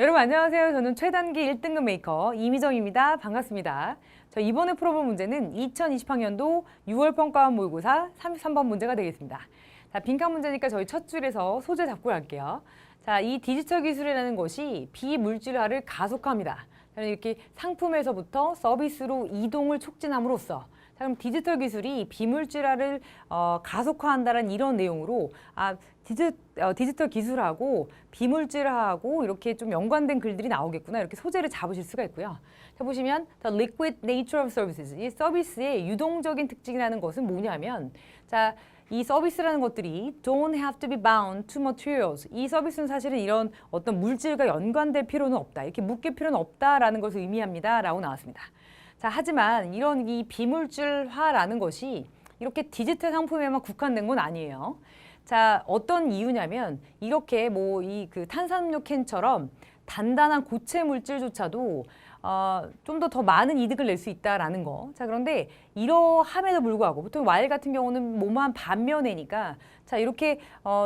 여러분 안녕하세요. 저는 최단기 1등급 메이커 이미정입니다. 반갑습니다. 저 이번에 풀어볼 문제는 2020학년도 6월 평가원 모의고사 33번 문제가 되겠습니다. 자, 빈칸 문제니까 저희 첫 줄에서 소재 잡고 갈게요. 자, 이 디지털 기술이라는 것이 비물질화를 가속화합니다. 이렇게 상품에서부터 서비스로 이동을 촉진함으로써 그럼 디지털 기술이 비물질화를 가속화한다는 이런 내용으로 디지털 기술하고 비물질화하고 이렇게 좀 연관된 글들이 나오겠구나 이렇게 소재를 잡으실 수가 있고요. 자, 보시면 The liquid nature of services, 이 서비스의 유동적인 특징이라는 것은 뭐냐면 자, 이 서비스라는 것들이 don't have to be bound to materials. 이 서비스는 사실은 이런 어떤 물질과 연관될 필요는 없다. 이렇게 묶일 필요는 없다라는 것을 의미합니다. 라고 나왔습니다. 자, 하지만 이런 이 비물질화라는 것이 이렇게 디지털 상품에만 국한된 건 아니에요. 자, 어떤 이유냐면 이렇게 뭐 이 그 탄산음료 캔처럼 단단한 고체 물질조차도 좀 더 많은 이득을 낼 수 있다라는 거. 자, 그런데 이러함에도 불구하고 보통 와일 같은 경우는 뭐만 반면에니까 자, 이렇게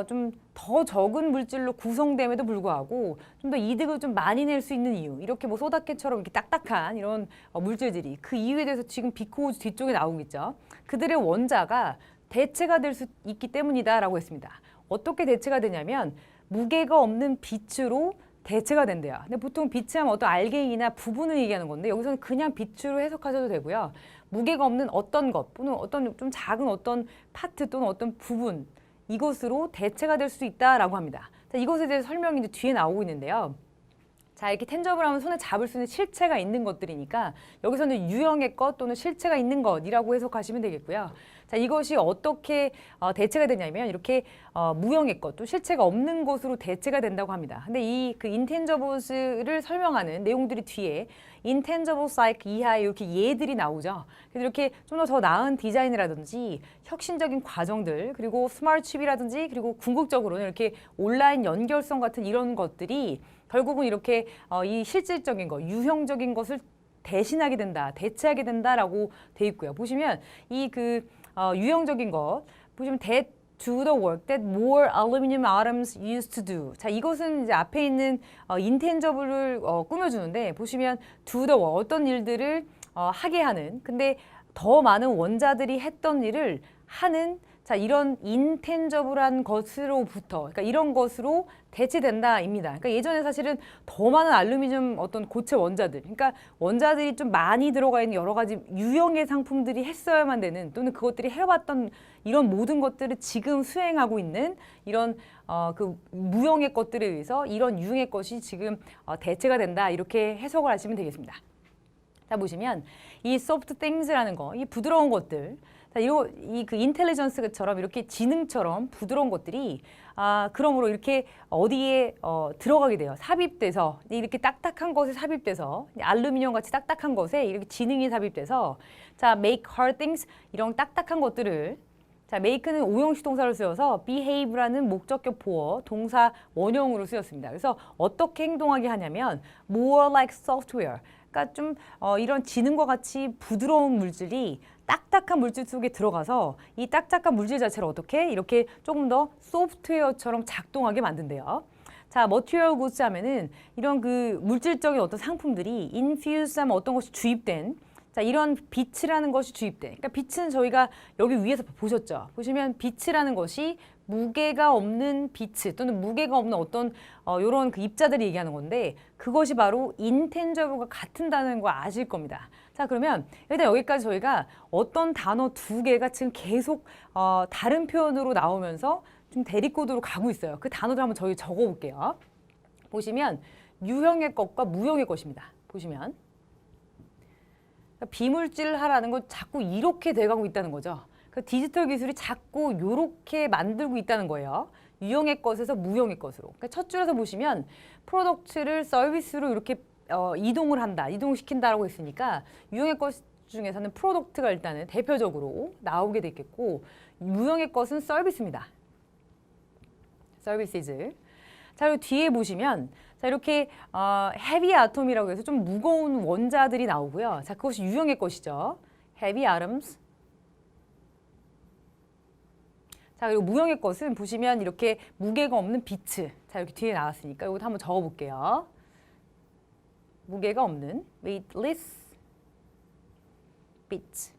좀 더 적은 물질로 구성됨에도 불구하고 좀 더 이득을 좀 많이 낼 수 있는 이유. 이렇게 뭐 소다캔처럼 이렇게 딱딱한 이런 물질들이 그 이유에 대해서 지금 비코우즈 뒤쪽에 나오고 있죠. 그들의 원자가 대체가 될 수 있기 때문이다라고 했습니다. 어떻게 대체가 되냐면 무게가 없는 빛으로 대체가 된대요. 근데 보통 빛이 하면 어떤 알갱이나 부분을 얘기하는 건데 여기서는 그냥 빛으로 해석하셔도 되고요. 무게가 없는 어떤 것 또는 어떤 좀 작은 어떤 파트 또는 어떤 부분 이것으로 대체가 될 수 있다라고 합니다. 자, 이것에 대해서 설명이 이제 뒤에 나오고 있는데요. 자, 이렇게 텐저블 하면 손에 잡을 수 있는 실체가 있는 것들이니까 여기서는 유형의 것 또는 실체가 있는 것이라고 해석하시면 되겠고요. 자, 이것이 어떻게 대체가 되냐면 이렇게 무형의 것, 또 실체가 없는 것으로 대체가 된다고 합니다. 근데 이 그 intangibles를 설명하는 내용들이 뒤에 intangible psych 이하에 이렇게 예들이 나오죠. 그래서 이렇게 좀 더 나은 디자인이라든지 혁신적인 과정들 그리고 스마트 칩이라든지 그리고 궁극적으로는 이렇게 온라인 연결성 같은 이런 것들이 결국은 이렇게 이 실질적인 것, 유형적인 것을 대신하게 된다, 대체하게 된다라고 돼 있고요. 보시면 이 유형적인 것 보시면 that do the work that more aluminum atoms used to do. 자, 이것은 이제 앞에 있는 intangible을 꾸며주는데 보시면 do the work 어떤 일들을 하게 하는 근데 더 많은 원자들이 했던 일을 하는 자, 이런 intangible한 것으로부터 그러니까 이런 것으로 대체된다입니다. 그러니까 예전에 사실은 더 많은 알루미늄 어떤 고체 원자들, 그러니까 원자들이 좀 많이 들어가 있는 여러 가지 유형의 상품들이 했어야만 되는 또는 그것들이 해왔던 이런 모든 것들을 지금 수행하고 있는 이런 그 무형의 것들에 의해서 이런 유형의 것이 지금 대체가 된다 이렇게 해석을 하시면 되겠습니다. 자, 보시면 이 soft things라는 거, 이 부드러운 것들. 자, 이 그 인텔리전스처럼 이렇게 지능처럼 부드러운 것들이 그러므로 이렇게 어디에 들어가게 돼요. 삽입돼서 이렇게 딱딱한 것에 삽입돼서 알루미늄 같이 딱딱한 것에 이렇게 지능이 삽입돼서 자, make hard things 이런 딱딱한 것들을 자, make는 오형식 동사로 쓰여서 behave라는 목적격 보어 동사 원형으로 쓰였습니다. 그래서 어떻게 행동하게 하냐면 more like software. 그러니까 좀 이런 지능과 같이 부드러운 물질이 딱딱한 물질 속에 들어가서 이 딱딱한 물질 자체를 어떻게 이렇게 조금 더 소프트웨어처럼 작동하게 만든대요. 자, material goods 하면은 이런 그 물질적인 어떤 상품들이 infused 하면 어떤 것이 주입된 자, 이런 빛이라는 것이 주입돼. 그러니까 빛은 저희가 여기 위에서 보셨죠? 보시면 빛이라는 것이 무게가 없는 빛 또는 무게가 없는 어떤 이런 그 입자들이 얘기하는 건데 그것이 바로 intangible과 같은다는 거 아실 겁니다. 자, 그러면 일단 여기까지 저희가 어떤 단어 두 개가 지금 계속 다른 표현으로 나오면서 좀 대립구도로 가고 있어요. 그 단어들 한번 저희 적어볼게요. 보시면 유형의 것과 무형의 것입니다. 보시면 비물질화라는 건 자꾸 이렇게 돼가고 있다는 거죠. 디지털 기술이 자꾸 이렇게 만들고 있다는 거예요. 유형의 것에서 무형의 것으로. 그러니까 첫 줄에서 보시면 프로덕트를 서비스로 이렇게 이동을 한다, 이동시킨다라고 했으니까 유형의 것 중에서는 프로덕트가 일단은 대표적으로 나오게 됐겠고 무형의 것은 서비스입니다. 서비스즈. 자, 그리고 뒤에 보시면 자, 이렇게 헤비 아톰이라고 해서 좀 무거운 원자들이 나오고요. 자, 그것이 유형의 것이죠. 헤비 아톰스. 자, 그리고 무형의 것은 보시면 이렇게 무게가 없는 비트. 자, 이렇게 뒤에 나왔으니까 이것도 한번 적어볼게요. 무게가 없는 weightless bits.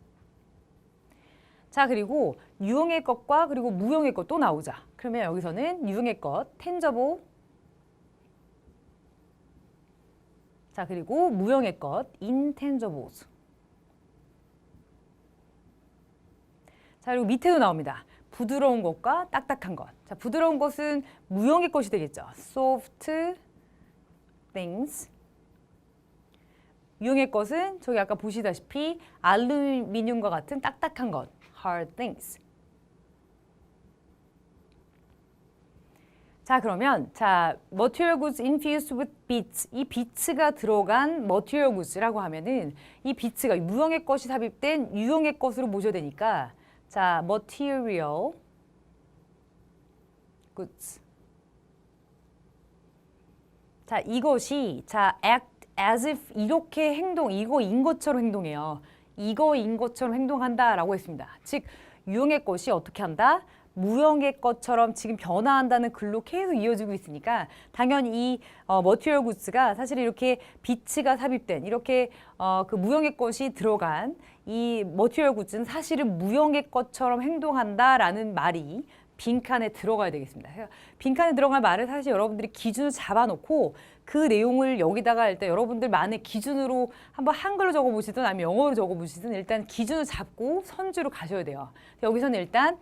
자, 그리고 유형의 것과 그리고 무형의 것 또 나오자. 그러면 여기서는 유형의 것 tangible. 자, 그리고 무형의 것 intangibles. 자, 그리고 밑에도 나옵니다. 부드러운 것과 딱딱한 것. 자, 부드러운 것은 무형의 것이 되겠죠. soft things. 유형의 것은 저기 아까 보시다시피 알루미늄과 같은 딱딱한 것. hard things. 자, 그러면 material goods infused with bits. 이 bits가 들어간 material goods라고 하면은 이 bits가 무형의 것이 삽입된 유형의 것으로 모셔야 되니까 자, material goods. 자, 이것이 act as if 이렇게 이거인 것처럼 행동해요. 이거인 것처럼 행동한다라고 했습니다. 즉, 유형의 것이 어떻게 한다? 무형의 것처럼 지금 변화한다는 글로 계속 이어지고 있으니까 당연히 이 material goods가 사실 이렇게 bits가 삽입된 이렇게 그 무형의 것이 들어간 이 material goods는 사실은 무형의 것처럼 행동한다라는 말이 빈칸에 들어가야 되겠습니다. 빈칸에 들어갈 말을 사실 여러분들이 기준을 잡아놓고 그 내용을 여기다가 일단 여러분들만의 기준으로 한번 한글로 적어보시든 아니면 영어로 적어보시든 일단 기준을 잡고 선주로 가셔야 돼요. 여기서는 일단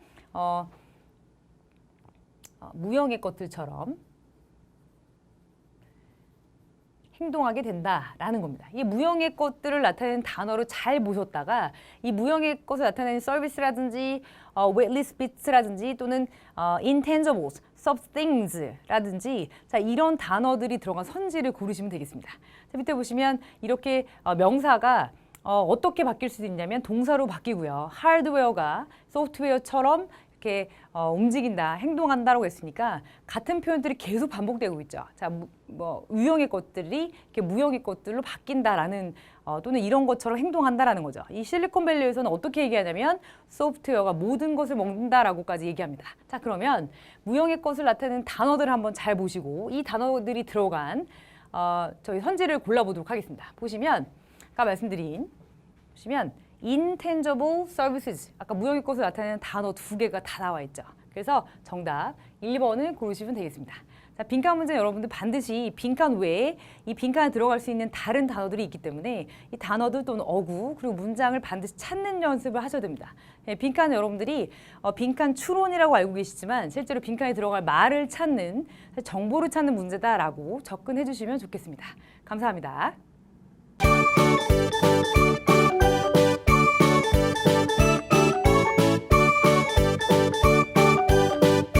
무형의 것들처럼 행동하게 된다라는 겁니다. 이 무형의 것들을 나타내는 단어를 잘 보셨다가 이 무형의 것을 나타내는 서비스라든지 weightless bits라든지 또는 intangibles, soft things라든지 자, 이런 단어들이 들어간 선지를 고르시면 되겠습니다. 자, 밑에 보시면 이렇게 명사가 어떻게 바뀔 수 있냐면 동사로 바뀌고요. 하드웨어가 소프트웨어처럼 이렇게 움직인다, 행동한다라고 했으니까 같은 표현들이 계속 반복되고 있죠. 자, 유형의 것들이 이렇게 무형의 것들로 바뀐다라는 또는 이런 것처럼 행동한다라는 거죠. 이 실리콘밸리에서는 어떻게 얘기하냐면 소프트웨어가 모든 것을 먹는다라고까지 얘기합니다. 자, 그러면 무형의 것을 나타내는 단어들을 한번 잘 보시고 이 단어들이 들어간 저희 선지를 골라보도록 하겠습니다. 보시면 아까 말씀드린 intangible services. 아까 무형의 것을 나타내는 단어 2개가 다 나와 있죠. 그래서 정답 1번을 고르시면 되겠습니다. 자, 빈칸 문제 여러분들 반드시 빈칸 외에 이 빈칸에 들어갈 수 있는 다른 단어들이 있기 때문에 이 단어들 또는 어구 그리고 문장을 반드시 찾는 연습을 하셔야 됩니다. 빈칸은 여러분들이 빈칸 추론이라고 알고 계시지만 실제로 빈칸에 들어갈 말을 찾는 정보를 찾는 문제다라고 접근해 주시면 좋겠습니다. 감사합니다.